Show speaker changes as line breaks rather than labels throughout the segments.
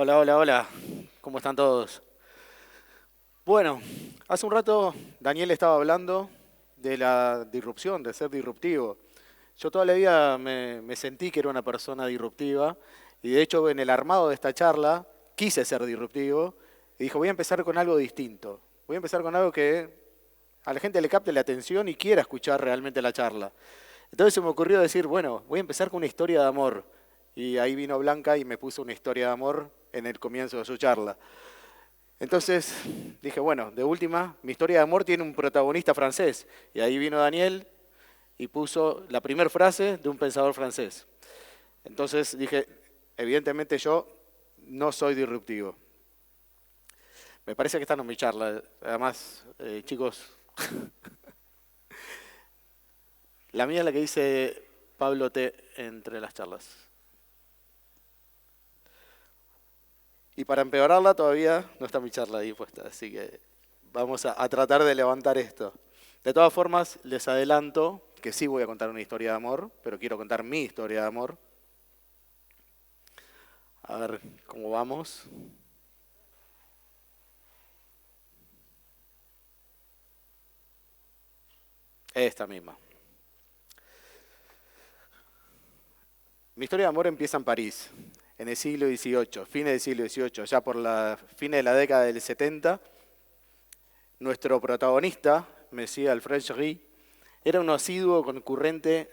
Hola, hola, hola. ¿Cómo están todos? Bueno, hace un rato Daniel estaba hablando de la disrupción, de ser disruptivo. Yo toda la vida me sentí que era una persona disruptiva y de hecho en el armado de esta charla quise ser disruptivo y dijo, voy a empezar con algo distinto. Voy a empezar con algo que a la gente le capte la atención y quiera escuchar realmente la charla. Entonces se me ocurrió decir, bueno, voy a empezar con una historia de amor. Y ahí vino Blanca y me puso una historia de amor en el comienzo de su charla. Entonces dije, bueno, de última, mi historia de amor tiene un protagonista francés. Y ahí vino Daniel y puso la primera frase de un pensador francés. Entonces dije, evidentemente yo no soy disruptivo. Me parece que esta no es mi charla. Además, chicos, la mía es la que dice Pablo T. entre las charlas. Y para empeorarla todavía no está mi charla ahí puesta, así que vamos a tratar de levantar esto. De todas formas, les adelanto que sí voy a contar una historia de amor, pero quiero contar mi historia de amor. A ver cómo vamos. Esta misma. Mi historia de amor empieza en París, en el siglo XVIII, fines del siglo XVIII, ya por la fines de la década del 70. Nuestro protagonista, Monsieur Alfred Jarry, era un asiduo concurrente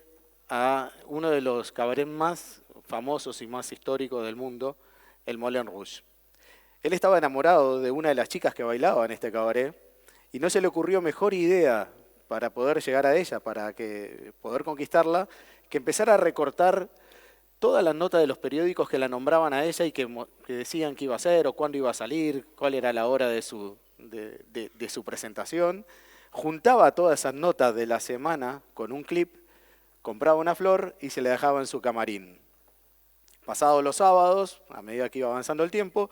a uno de los cabarets más famosos y más históricos del mundo, el Moulin Rouge. Él estaba enamorado de una de las chicas que bailaba en este cabaret y no se le ocurrió mejor idea para poder llegar a ella, para poder conquistarla, que empezar a recortar todas las notas de los periódicos que la nombraban a ella y que decían qué iba a hacer o cuándo iba a salir, cuál era la hora de su presentación. Juntaba todas esas notas de la semana con un clip, compraba una flor y se la dejaba en su camarín. Pasados los sábados, a medida que iba avanzando el tiempo,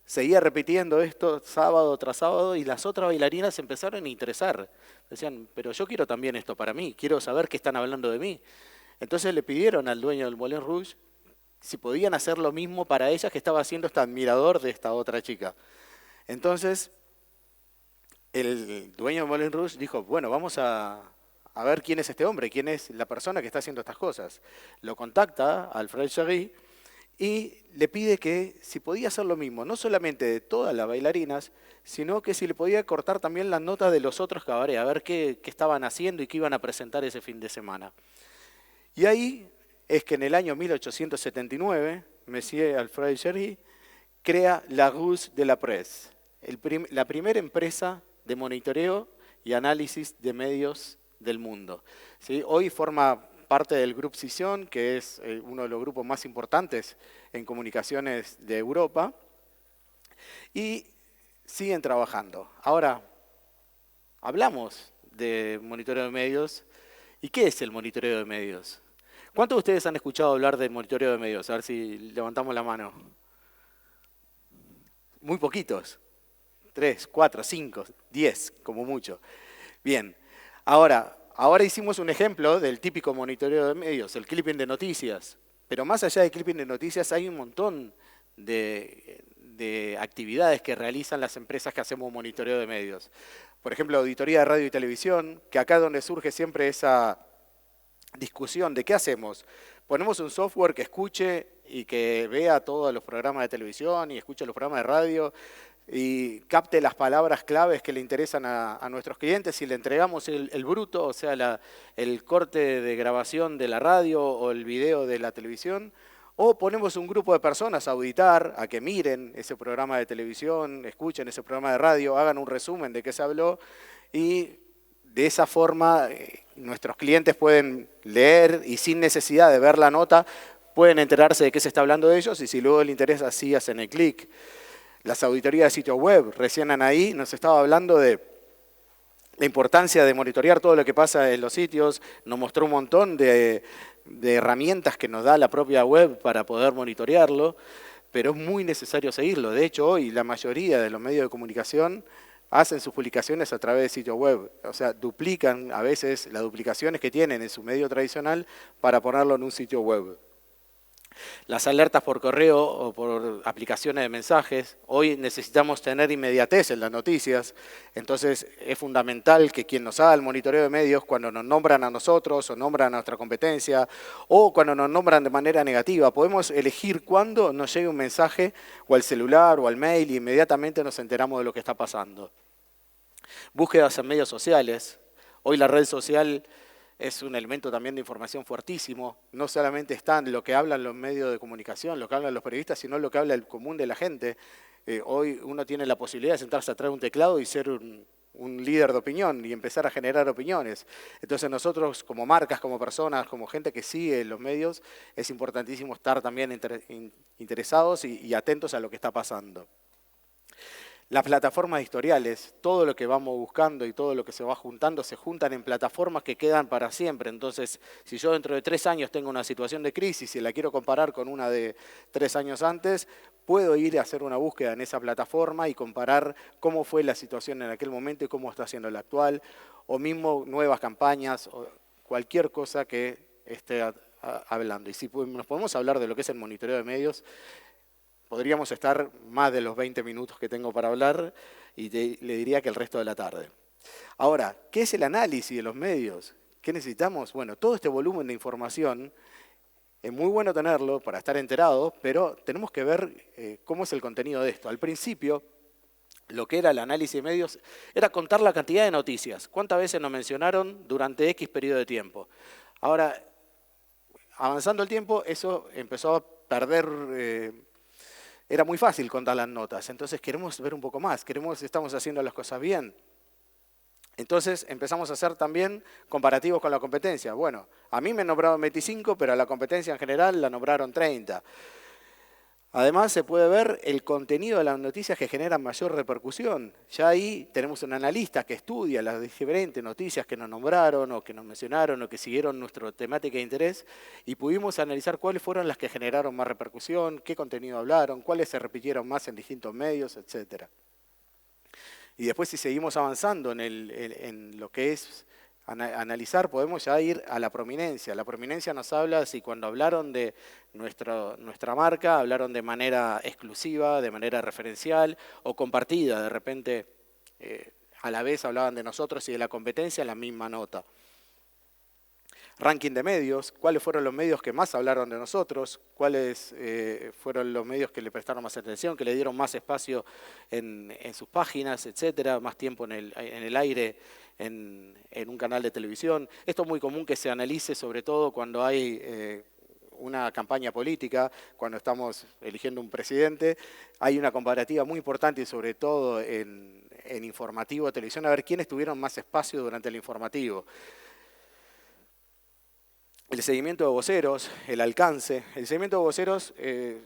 seguía repitiendo esto sábado tras sábado y las otras bailarinas se empezaron a interesar. Decían, pero yo quiero también esto para mí, quiero saber qué están hablando de mí. Entonces le pidieron al dueño del Moulin Rouge si podían hacer lo mismo para ellas que estaba haciendo este admirador de esta otra chica. Entonces el dueño del Moulin Rouge dijo, bueno, vamos a ver quién es este hombre, quién es la persona que está haciendo estas cosas. Lo contacta a Alfred Jarry y le pide que si podía hacer lo mismo, no solamente de todas las bailarinas, sino que si le podía cortar también las notas de los otros cabarets, a ver qué estaban haciendo y qué iban a presentar ese fin de semana. Y ahí es que en el año 1879, Monsieur Alfred Jarry crea la Rue de la Presse, la primera empresa de monitoreo y análisis de medios del mundo. ¿Sí? Hoy forma parte del Grupo Sison, que es uno de los grupos más importantes en comunicaciones de Europa, y siguen trabajando. Ahora, hablamos de monitoreo de medios. ¿Y qué es el monitoreo de medios? ¿Cuántos de ustedes han escuchado hablar del monitoreo de medios? A ver si levantamos la mano. Muy poquitos. 3, 4, 5, 10, como mucho. Bien, ahora hicimos un ejemplo del típico monitoreo de medios, el clipping de noticias. Pero más allá del clipping de noticias hay un montón de actividades que realizan las empresas que hacemos monitoreo de medios. Por ejemplo, auditoría de radio y televisión, que acá es donde surge siempre esa discusión de qué hacemos. Ponemos un software que escuche y que vea todos los programas de televisión y escuche los programas de radio y capte las palabras claves que le interesan a nuestros clientes y le entregamos el bruto, o sea, el corte de grabación de la radio o el video de la televisión, o ponemos un grupo de personas a auditar, a que miren ese programa de televisión, escuchen ese programa de radio, hagan un resumen de qué se habló y de esa forma nuestros clientes pueden leer y sin necesidad de ver la nota pueden enterarse de qué se está hablando de ellos y si luego les interesa, sí hacen el clic. Las auditorías de sitios web, recién Anaí nos estaba hablando de la importancia de monitorear todo lo que pasa en los sitios, nos mostró un montón de herramientas que nos da la propia web para poder monitorearlo, pero es muy necesario seguirlo. De hecho, hoy la mayoría de los medios de comunicación hacen sus publicaciones a través de sitios web, o sea, duplican a veces las duplicaciones que tienen en su medio tradicional para ponerlo en un sitio web. Las alertas por correo o por aplicaciones de mensajes. Hoy necesitamos tener inmediatez en las noticias, entonces es fundamental que quien nos haga el monitoreo de medios, cuando nos nombran a nosotros o nombran a nuestra competencia, o cuando nos nombran de manera negativa, podemos elegir cuándo nos llegue un mensaje o al celular o al mail y inmediatamente nos enteramos de lo que está pasando. Búsquedas en medios sociales. Hoy la red social es un elemento también de información fuertísimo. No solamente está en lo que hablan los medios de comunicación, lo que hablan los periodistas, sino lo que habla el común de la gente. Hoy uno tiene la posibilidad de sentarse atrás de un teclado y ser un líder de opinión y empezar a generar opiniones. Entonces nosotros como marcas, como personas, como gente que sigue los medios, es importantísimo estar también interesados y atentos a lo que está pasando. Las plataformas historiales, todo lo que vamos buscando y todo lo que se va juntando, se juntan en plataformas que quedan para siempre. Entonces, si yo dentro de 3 años tengo una situación de crisis y la quiero comparar con una de 3 años antes, puedo ir a hacer una búsqueda en esa plataforma y comparar cómo fue la situación en aquel momento y cómo está siendo la actual, o mismo nuevas campañas, o cualquier cosa que esté hablando. Y si nos podemos hablar de lo que es el monitoreo de medios, podríamos estar más de los 20 minutos que tengo para hablar y le diría que el resto de la tarde. Ahora, ¿qué es el análisis de los medios? ¿Qué necesitamos? Bueno, todo este volumen de información es muy bueno tenerlo para estar enterados, pero tenemos que ver cómo es el contenido de esto. Al principio, lo que era el análisis de medios era contar la cantidad de noticias. ¿Cuántas veces nos mencionaron durante X periodo de tiempo? Ahora, avanzando el tiempo, eso empezó a perder... Era muy fácil contar las notas, entonces queremos ver un poco más, estamos haciendo las cosas bien. Entonces empezamos a hacer también comparativos con la competencia. Bueno, a mí me nombraron 25, pero a la competencia en general la nombraron 30. Además se puede ver el contenido de las noticias que generan mayor repercusión. Ya ahí tenemos un analista que estudia las diferentes noticias que nos nombraron o que nos mencionaron o que siguieron nuestra temática de interés y pudimos analizar cuáles fueron las que generaron más repercusión, qué contenido hablaron, cuáles se repitieron más en distintos medios, etc. Y después si seguimos avanzando en lo que es analizar, podemos ya ir a la prominencia. La prominencia nos habla si cuando hablaron de nuestra marca, hablaron de manera exclusiva, de manera referencial o compartida. De repente, a la vez hablaban de nosotros y de la competencia en la misma nota. Ranking de medios, cuáles fueron los medios que más hablaron de nosotros, cuáles fueron los medios que le prestaron más atención, que le dieron más espacio en sus páginas, etcétera, más tiempo en el aire, en un canal de televisión. Esto es muy común que se analice, sobre todo cuando hay una campaña política, cuando estamos eligiendo un presidente. Hay una comparativa muy importante y sobre todo en informativo de televisión, a ver quiénes tuvieron más espacio durante el informativo. El seguimiento de voceros, el alcance. El seguimiento de voceros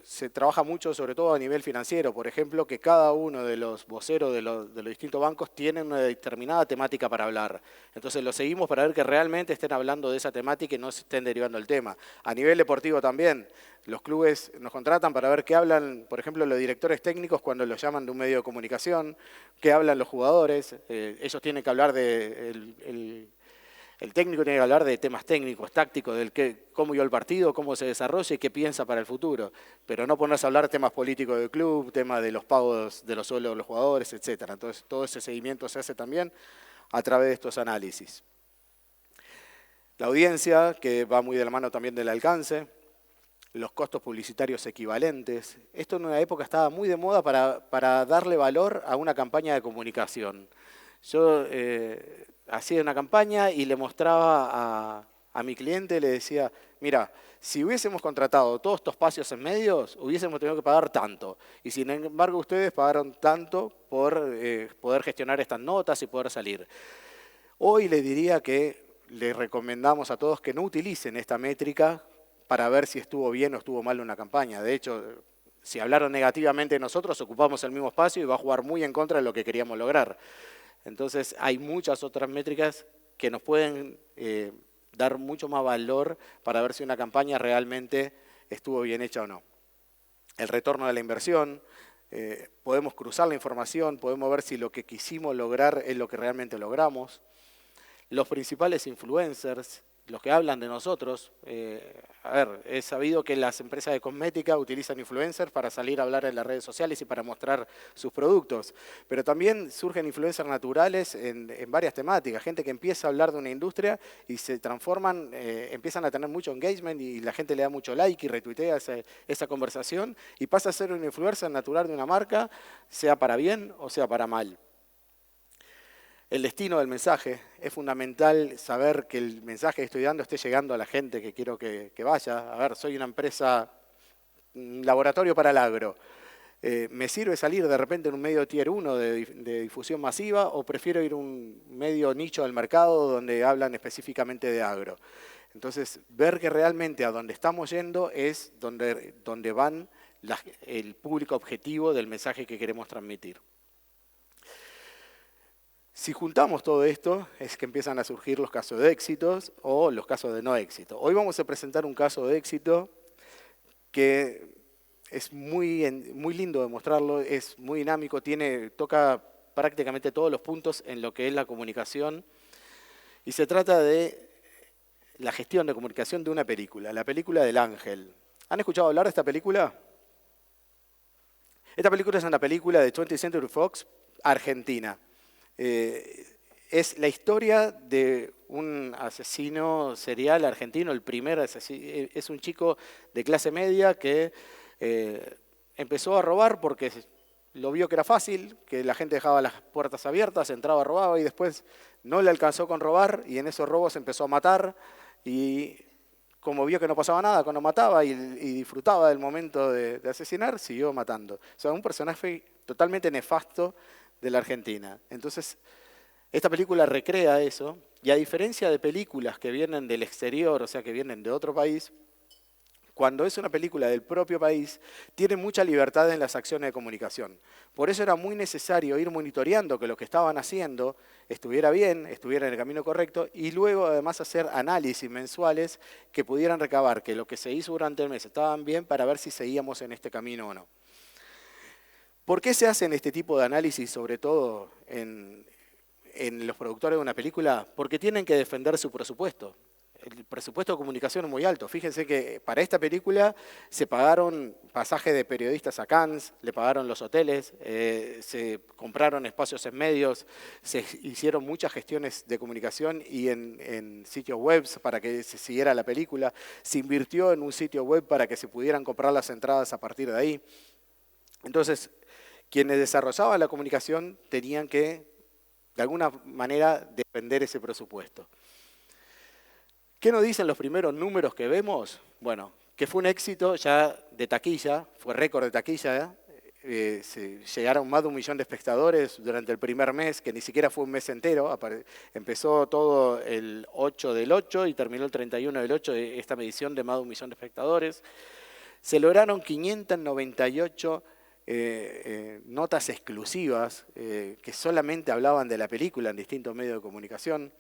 se trabaja mucho, sobre todo a nivel financiero. Por ejemplo, que cada uno de los voceros de los distintos bancos tienen una determinada temática para hablar. Entonces lo seguimos para ver que realmente estén hablando de esa temática y no se estén derivando el tema. A nivel deportivo también, los clubes nos contratan para ver qué hablan, por ejemplo, los directores técnicos cuando los llaman de un medio de comunicación, qué hablan los jugadores. Ellos tienen que hablar el técnico tiene que hablar de temas técnicos, tácticos, cómo iba el partido, cómo se desarrolla y qué piensa para el futuro. Pero no ponerse a hablar de temas políticos del club, temas de los pagos de los sueldos de los jugadores, etc. Entonces, todo ese seguimiento se hace también a través de estos análisis. La audiencia, que va muy de la mano también del alcance. Los costos publicitarios equivalentes. Esto en una época estaba muy de moda para darle valor a una campaña de comunicación. Yo hacía una campaña y le mostraba a mi cliente, le decía, mira, si hubiésemos contratado todos estos espacios en medios, hubiésemos tenido que pagar tanto. Y sin embargo ustedes pagaron tanto por poder gestionar estas notas y poder salir. Hoy les diría que les recomendamos a todos que no utilicen esta métrica para ver si estuvo bien o estuvo mal una campaña. De hecho, si hablaron negativamente de nosotros, ocupamos el mismo espacio y va a jugar muy en contra de lo que queríamos lograr. Entonces hay muchas otras métricas que nos pueden dar mucho más valor para ver si una campaña realmente estuvo bien hecha o no. El retorno de la inversión, podemos cruzar la información, podemos ver si lo que quisimos lograr es lo que realmente logramos. Los principales influencers, los que hablan de nosotros. A ver, es sabido que las empresas de cosmética utilizan influencers para salir a hablar en las redes sociales y para mostrar sus productos. Pero también surgen influencers naturales en varias temáticas. Gente que empieza a hablar de una industria y se transforman, empiezan a tener mucho engagement y la gente le da mucho like y retuitea esa conversación y pasa a ser un influencer natural de una marca, sea para bien o sea para mal. El destino del mensaje. Es fundamental saber que el mensaje que estoy dando esté llegando a la gente que quiero que vaya. A ver, soy una empresa, un laboratorio para el agro. ¿Me sirve salir de repente en un medio tier 1 de difusión masiva o prefiero ir a un medio nicho del mercado donde hablan específicamente de agro? Entonces, ver que realmente a donde estamos yendo es donde van el público objetivo del mensaje que queremos transmitir. Si juntamos todo esto, es que empiezan a surgir los casos de éxitos o los casos de no éxito. Hoy vamos a presentar un caso de éxito que es muy lindo de mostrarlo, es muy dinámico, toca prácticamente todos los puntos en lo que es la comunicación y se trata de la gestión de comunicación de una película, la película del Ángel. ¿Han escuchado hablar de esta película? Esta película es una película de 20th Century Fox, Argentina. Es la historia de un asesino serial argentino, el primer asesino. Es un chico de clase media que empezó a robar porque lo vio que era fácil, que la gente dejaba las puertas abiertas, entraba, robaba y después no le alcanzó con robar y en esos robos empezó a matar y como vio que no pasaba nada cuando mataba y disfrutaba del momento de asesinar, siguió matando. O sea, un personaje totalmente nefasto de la Argentina. Entonces, esta película recrea eso, y a diferencia de películas que vienen del exterior, o sea, que vienen de otro país, cuando es una película del propio país, tiene mucha libertad en las acciones de comunicación. Por eso era muy necesario ir monitoreando que lo que estaban haciendo estuviera bien, estuviera en el camino correcto, y luego además hacer análisis mensuales que pudieran recabar que lo que se hizo durante el mes estaban bien para ver si seguíamos en este camino o no. ¿Por qué se hacen este tipo de análisis, sobre todo en los productores de una película? Porque tienen que defender su presupuesto. El presupuesto de comunicación es muy alto. Fíjense que para esta película se pagaron pasajes de periodistas a Cannes, le pagaron los hoteles, se compraron espacios en medios, se hicieron muchas gestiones de comunicación y en sitios web para que se siguiera la película. Se invirtió en un sitio web para que se pudieran comprar las entradas a partir de ahí. Entonces, quienes desarrollaban la comunicación tenían que, de alguna manera, defender ese presupuesto. ¿Qué nos dicen los primeros números que vemos? Bueno, que fue un éxito ya de taquilla, fue récord de taquilla, llegaron más de 1 millón de espectadores durante el primer mes, que ni siquiera fue un mes entero, empezó todo el 8 del 8 y terminó el 31 del 8, esta medición de más de 1 millón de espectadores. Se lograron 598 notas exclusivas que solamente hablaban de la película en distintos medios de comunicación.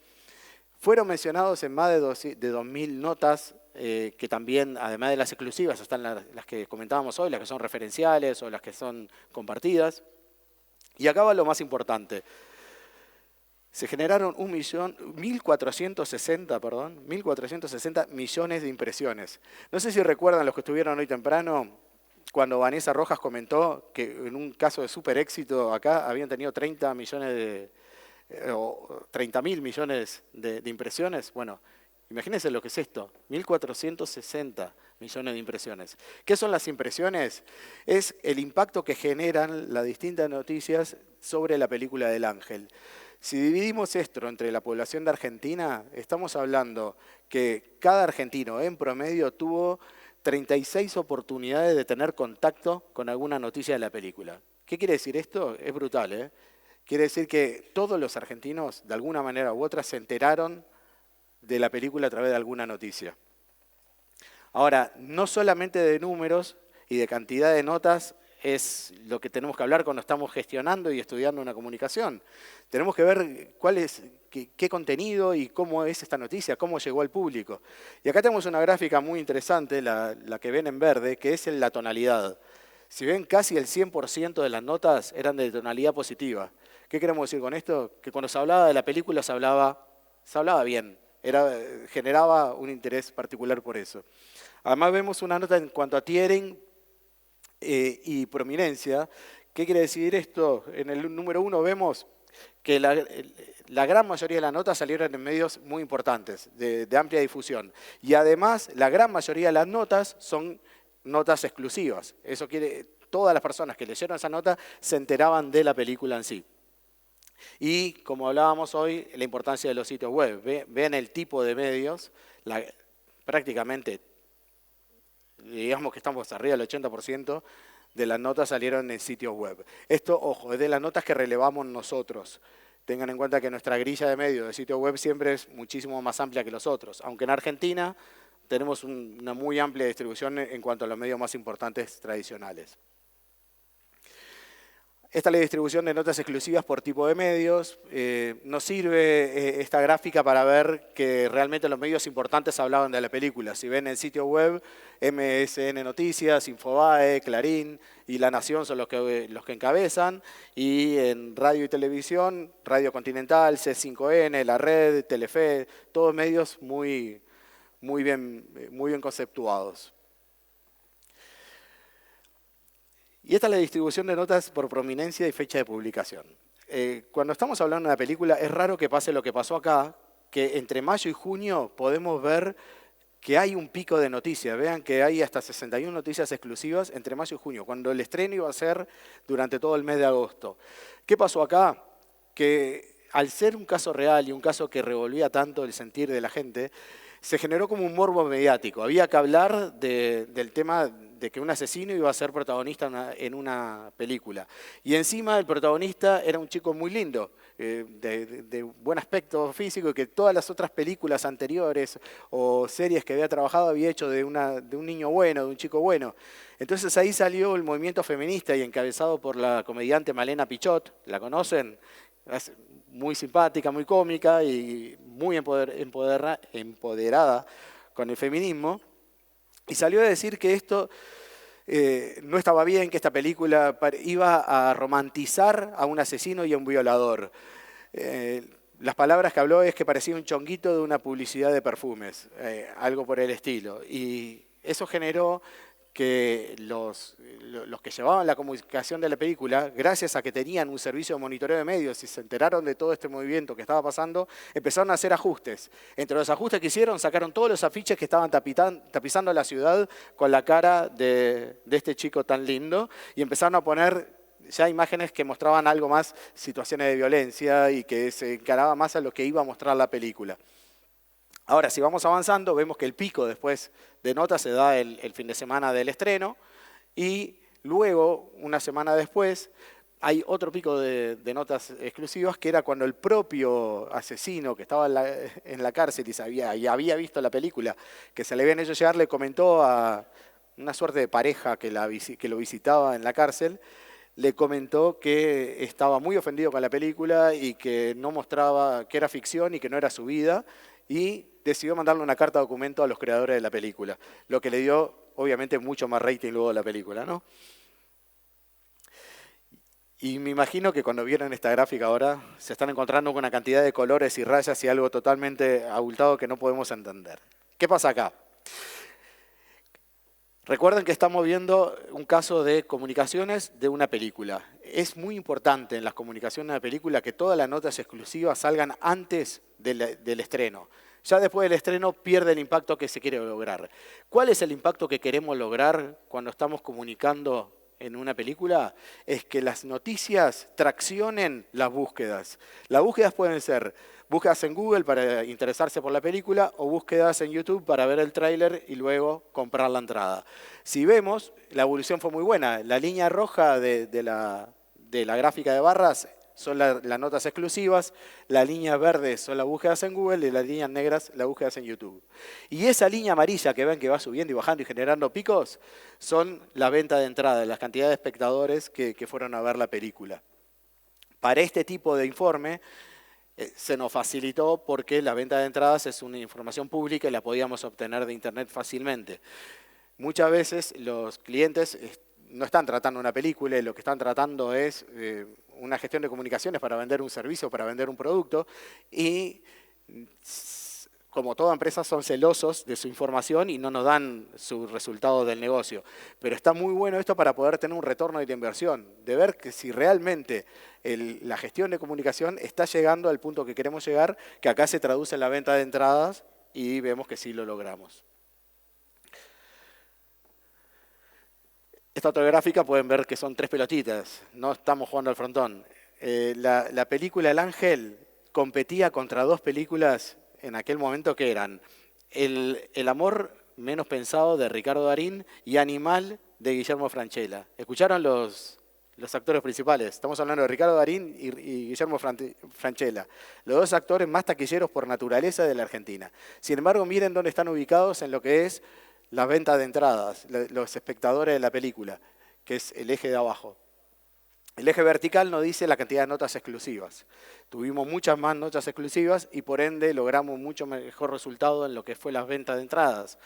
Fueron mencionados en más de 2.000 notas que también, además de las exclusivas, están las que comentábamos hoy, las que son referenciales o las que son compartidas. Y acá va lo más importante. Se generaron 1.460 millones de impresiones. No sé si recuerdan los que estuvieron hoy temprano, cuando Vanessa Rojas comentó que en un caso de súper éxito acá habían tenido 30.000 millones de impresiones. Bueno, imagínense lo que es esto, 1.460 millones de impresiones. ¿Qué son las impresiones? Es el impacto que generan las distintas noticias sobre la película del Ángel. Si dividimos esto entre la población de Argentina, estamos hablando que cada argentino en promedio tuvo 36 oportunidades de tener contacto con alguna noticia de la película. ¿Qué quiere decir esto? Es brutal, ¿eh? Quiere decir que todos los argentinos, de alguna manera u otra, se enteraron de la película a través de alguna noticia. Ahora, no solamente de números y de cantidad de notas es lo que tenemos que hablar cuando estamos gestionando y estudiando una comunicación. Tenemos que ver qué contenido y cómo es esta noticia, cómo llegó al público. Y acá tenemos una gráfica muy interesante, la que ven en verde, que es la tonalidad. Si ven, casi el 100% de las notas eran de tonalidad positiva. ¿Qué queremos decir con esto? Que cuando se hablaba de la película se hablaba bien, Generaba un interés particular por eso. Además vemos una nota en cuanto a tiering y prominencia. ¿Qué quiere decir esto? En el número 1 vemos que la gran mayoría de las notas salieron en medios muy importantes, de amplia difusión. Y además, la gran mayoría de las notas son notas exclusivas. Eso quiere, todas las personas que leyeron esa nota se enteraban de la película en sí. Y como hablábamos hoy, la importancia de los sitios web. Ven el tipo de medios, prácticamente, digamos que estamos arriba del 80% de las notas salieron en sitios web. Esto, ojo, es de las notas que relevamos nosotros. Tengan en cuenta que nuestra grilla de medios de sitios web siempre es muchísimo más amplia que los otros. Aunque en Argentina tenemos una muy amplia distribución en cuanto a los medios más importantes tradicionales. Esta es la distribución de notas exclusivas por tipo de medios. Nos sirve esta gráfica para ver que realmente los medios importantes hablaban de la película. Si ven el sitio web, MSN Noticias, Infobae, Clarín y La Nación son los que encabezan. Y en radio y televisión, Radio Continental, C5N, La Red, Telefe, todos medios muy bien conceptuados. Y esta es la distribución de notas por prominencia y fecha de publicación. Cuando estamos hablando de una película, es raro que pase lo que pasó acá, que entre mayo y junio podemos ver que hay un pico de noticias. Vean que hay hasta 61 noticias exclusivas entre mayo y junio, cuando el estreno iba a ser durante todo el mes de agosto. ¿Qué pasó acá? Que al ser un caso real y un caso que revolvía tanto el sentir de la gente, se generó como un morbo mediático. Había que hablar del tema de que un asesino iba a ser protagonista en una película. Y encima el protagonista era un chico muy lindo, de buen aspecto físico, y que todas las otras películas anteriores o series que había trabajado había hecho de un niño bueno, de un chico bueno. Entonces ahí salió el movimiento feminista y encabezado por la comediante Malena Pichot, ¿la conocen? Es muy simpática, muy cómica y muy empoderada con el feminismo. Y salió a decir que esto no estaba bien, que esta película iba a romantizar a un asesino y a un violador. Las palabras que habló es que parecía un chonguito de una publicidad de perfumes, algo por el estilo. Y eso generó que los que llevaban la comunicación de la película, gracias a que tenían un servicio de monitoreo de medios y se enteraron de todo este movimiento que estaba pasando, empezaron a hacer ajustes. Entre los ajustes que hicieron, sacaron todos los afiches que estaban tapizando la ciudad con la cara de este chico tan lindo y empezaron a poner ya imágenes que mostraban algo más situaciones de violencia y que se encaraba más a lo que iba a mostrar la película. Ahora, si vamos avanzando, vemos que el pico después de notas se da el fin de semana del estreno y luego, una semana después, hay otro pico de notas exclusivas que era cuando el propio asesino que estaba en la cárcel y había visto la película que se le habían hecho llegar, le comentó a una suerte de pareja que lo visitaba en la cárcel, le comentó que estaba muy ofendido con la película y que no mostraba, que era ficción y que no era su vida, y decidió mandarle una carta documento a los creadores de la película, lo que le dio, obviamente, mucho más rating luego de la película, ¿no? Y me imagino que cuando vieron esta gráfica ahora, se están encontrando con una cantidad de colores y rayas y algo totalmente abultado que no podemos entender. ¿Qué pasa acá? Recuerden que estamos viendo un caso de comunicaciones de una película. Es muy importante en las comunicaciones de una película que todas las notas exclusivas salgan antes del estreno. Ya después del estreno pierde el impacto que se quiere lograr. ¿Cuál es el impacto que queremos lograr cuando estamos comunicando en una película? Es que las noticias traccionen las búsquedas. Las búsquedas pueden ser búsquedas en Google para interesarse por la película o búsquedas en YouTube para ver el tráiler y luego comprar la entrada. Si vemos, la evolución fue muy buena. La línea roja de la gráfica de barras son las notas exclusivas, la línea verde son las búsquedas en Google y las líneas negras las búsquedas en YouTube. Y esa línea amarilla que ven que va subiendo y bajando y generando picos son la venta de entrada, las cantidades de espectadores que fueron a ver la película. Para este tipo de informe se nos facilitó porque la venta de entradas es una información pública y la podíamos obtener de internet fácilmente. Muchas veces los clientes no están tratando una película y lo que están tratando es una gestión de comunicaciones para vender un servicio, para vender un producto y como toda empresa, son celosos de su información y no nos dan su resultado del negocio. Pero está muy bueno esto para poder tener un retorno de inversión, de ver que si realmente la gestión de comunicación está llegando al punto que queremos llegar, que acá se traduce en la venta de entradas y vemos que sí lo logramos. Esta otra gráfica pueden ver que son 3 pelotitas, no estamos jugando al frontón. La película El Ángel competía contra 2 películas en aquel momento que eran El amor menos pensado de Ricardo Darín y Animal de Guillermo Francella. ¿Escucharon los actores principales? Estamos hablando de Ricardo Darín y Guillermo Francella, los 2 actores más taquilleros por naturaleza de la Argentina. Sin embargo, miren dónde están ubicados en lo que es la venta de entradas, los espectadores de la película, que es el eje de abajo. El eje vertical nos dice la cantidad de notas exclusivas. Tuvimos muchas más notas exclusivas y por ende logramos mucho mejor resultado en lo que fue las ventas de entradas.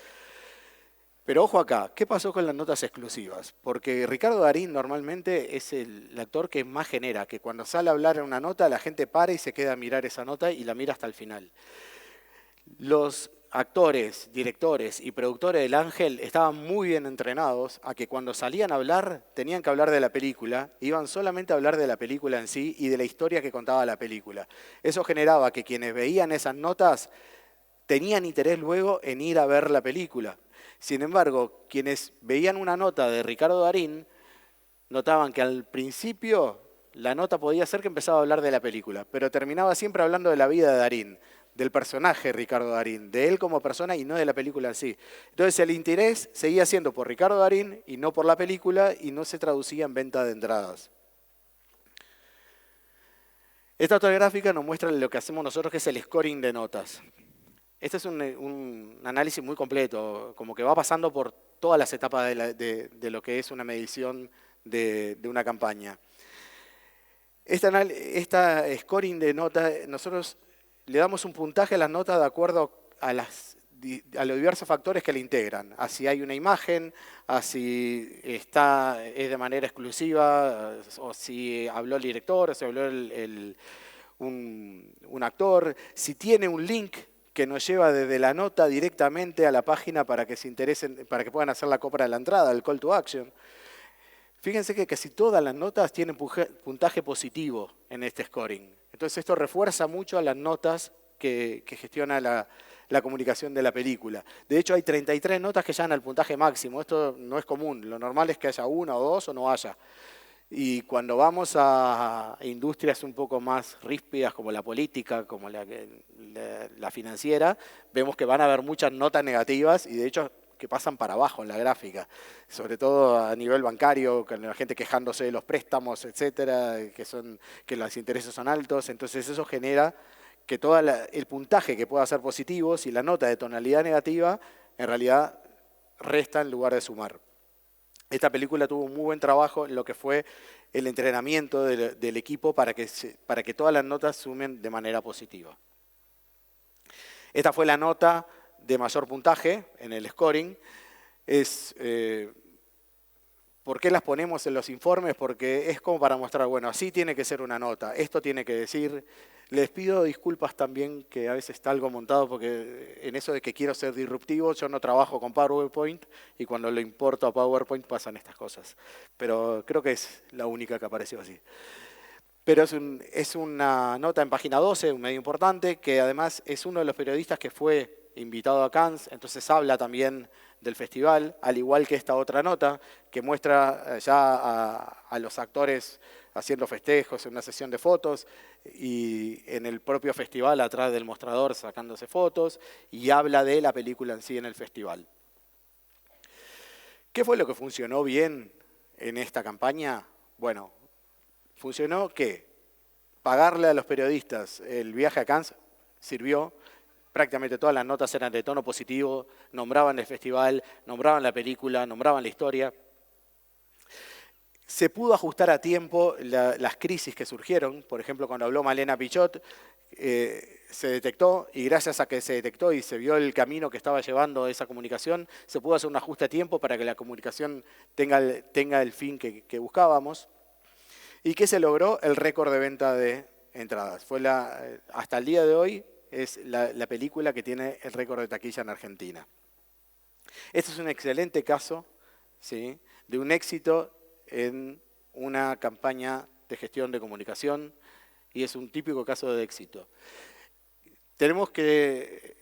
Pero ojo acá, ¿qué pasó con las notas exclusivas? Porque Ricardo Darín normalmente es el actor que más genera, que cuando sale a hablar en una nota la gente para y se queda a mirar esa nota y la mira hasta el final. Los actores, directores y productores del Ángel estaban muy bien entrenados a que cuando salían a hablar tenían que hablar de la película, iban solamente a hablar de la película en sí y de la historia que contaba la película. Eso generaba que quienes veían esas notas tenían interés luego en ir a ver la película. Sin embargo, quienes veían una nota de Ricardo Darín notaban que al principio la nota podía ser que empezaba a hablar de la película, pero terminaba siempre hablando de la vida de Darín, del personaje Ricardo Darín, de él como persona y no de la película en sí. Entonces el interés seguía siendo por Ricardo Darín y no por la película y no se traducía en venta de entradas. Esta otra gráfica nos muestra lo que hacemos nosotros, que es el scoring de notas. Este es un análisis muy completo, como que va pasando por todas las etapas de lo que es una medición de una campaña. Esta scoring de notas, nosotros le damos un puntaje a las notas de acuerdo a los diversos factores que le integran. A si hay una imagen, a si es de manera exclusiva, o si habló el director, o si habló un actor, si tiene un link que nos lleva desde la nota directamente a la página para que se interesen, para que puedan hacer la compra de la entrada, el call to action. Fíjense que casi todas las notas tienen puntaje positivo en este scoring. Entonces esto refuerza mucho a las notas que gestiona la comunicación de la película. De hecho hay 33 notas que llegan al puntaje máximo. Esto no es común. Lo normal es que haya 1 o 2 o no haya. Y cuando vamos a industrias un poco más ríspidas como la política, como la financiera, vemos que van a haber muchas notas negativas y de hecho que pasan para abajo en la gráfica, sobre todo a nivel bancario, con la gente quejándose de los préstamos, etcétera, que los intereses son altos. Entonces eso genera que todo el puntaje que pueda ser positivo, si la nota de tonalidad negativa, en realidad resta en lugar de sumar. Esta película tuvo un muy buen trabajo en lo que fue el entrenamiento del equipo para que todas las notas sumen de manera positiva. Esta fue la nota de mayor puntaje en el scoring. ¿Por qué las ponemos en los informes? Porque es como para mostrar, bueno, así tiene que ser una nota, esto tiene que decir. Les pido disculpas también que a veces está algo montado, porque en eso de que quiero ser disruptivo, yo no trabajo con PowerPoint y cuando lo importo a PowerPoint pasan estas cosas. Pero creo que es la única que apareció así. Pero es una nota en página 12, un medio importante, que además es uno de los periodistas que fue invitado a Cannes, entonces habla también del festival, al igual que esta otra nota, que muestra ya a los actores haciendo festejos en una sesión de fotos y en el propio festival atrás del mostrador sacándose fotos y habla de la película en sí en el festival. ¿Qué fue lo que funcionó bien en esta campaña? Bueno, funcionó que pagarle a los periodistas el viaje a Cannes sirvió. Prácticamente todas las notas eran de tono positivo, nombraban el festival, nombraban la película, nombraban la historia. Se pudo ajustar a tiempo las crisis que surgieron. Por ejemplo, cuando habló Malena Pichot, se detectó, y gracias a que se detectó y se vio el camino que estaba llevando esa comunicación, se pudo hacer un ajuste a tiempo para que la comunicación tenga el fin que buscábamos. ¿Y qué se logró? El récord de venta de entradas. Fue hasta el día de hoy, es la película que tiene el récord de taquilla en Argentina. Este es un excelente caso, ¿sí?, de un éxito en una campaña de gestión de comunicación y es un típico caso de éxito. Tenemos que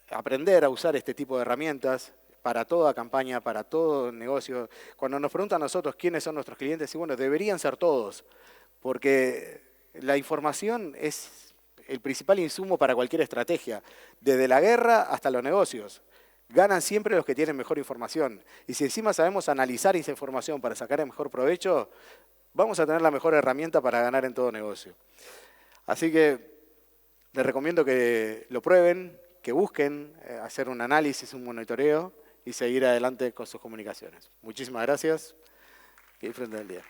aprender a usar este tipo de herramientas para toda campaña, para todo negocio. Cuando nos preguntan a nosotros quiénes son nuestros clientes, y bueno, deberían ser todos, porque la información es el principal insumo para cualquier estrategia, desde la guerra hasta los negocios. Ganan siempre los que tienen mejor información. Y si encima sabemos analizar esa información para sacar el mejor provecho, vamos a tener la mejor herramienta para ganar en todo negocio. Así que les recomiendo que lo prueben, que busquen hacer un análisis, un monitoreo y seguir adelante con sus comunicaciones. Muchísimas gracias y disfruten del día.